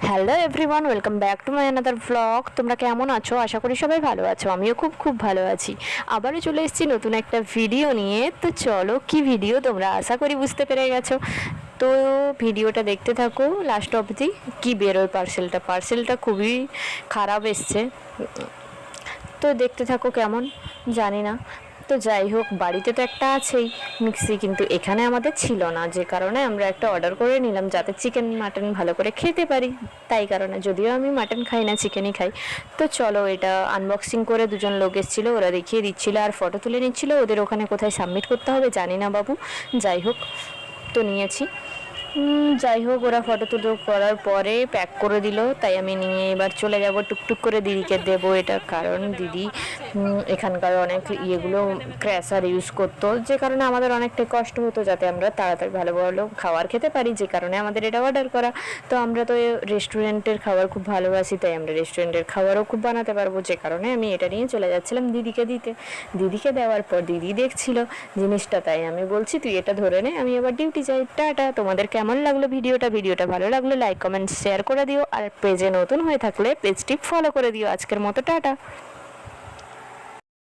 Hello everyone, welcome back to my another blog. তোমরা কেমন আছো? আশা করি সবাই ভালো আছো। আমিও খুব ভালো আছি। আবারও চলে এসেছি নতুন একটা ভিডিও নিয়ে। তো চলো, কি ভিডিও তোমরা আশা করি বুঝতে পেরে গেছো। তো ভিডিওটা দেখতে থাকো লাস্ট অবধি। কি বেরোয় পার্সেলটা খুবই খারাপ এসছে। তো দেখতে থাকো কেমন, জানি না। তো যাই হোক, বাড়িতে তো একটা আছেই মিক্সি, কিন্তু এখানে আমাদের ছিল না, যে কারণে আমরা একটা অর্ডার করে নিলাম যাতে চিকেন মাটন ভালো করে খেতে পারি। তাই কারণে, যদিও আমি মাটন খাই না, চিকেনই খাই। তো চলো, এটা আনবক্সিং করে দুজন লোক এসেছিলো, ওরা দেখিয়ে দিচ্ছিলো আর ফটো তুলে নিচ্ছিলো। ওদের ওখানে কোথায় সাবমিট করতে হবে জানি না বাবু। যাই হোক, তো নিয়েছি। যাই হোক, ওরা ফটো তুলো করার পরে প্যাক করে দিল, তাই আমি নিয়ে এবার চলে যাব টুকটুক করে দিদিকে দেবো এটা। কারণ দিদি এখানকার অনেক ইয়েগুলো ক্র্যাশার ইউজ করতো, যে কারণে আমাদের অনেকটাই কষ্ট হতো যাতে আমরা তাড়াতাড়ি ভালো ভালো খাবার খেতে পারি, যে কারণে আমাদের এটা অর্ডার করা। তো আমরা তো রেস্টুরেন্টের খাবার খুব ভালোবাসি, তাই আমরা রেস্টুরেন্টের খাবারও খুব বানাতে পারবো, যে কারণে আমি এটা নিয়ে চলে যাচ্ছিলাম দিদিকে দিতে। দিদিকে দেওয়ার পর দিদি দেখছিল জিনিসটা, তাই আমি বলছি তুই এটা ধরে নে, আমি এবার ডিউটি যাই। টাটা। তোমাদের কেমন লাগলো ভিডিওটা ভালো লাগলে লাইক কমেন্ট শেয়ার করে দিও, আর পেজে নতুন হয়ে থাকলে পেজটি ফলো করে দিও। আজকের মতো টাটা।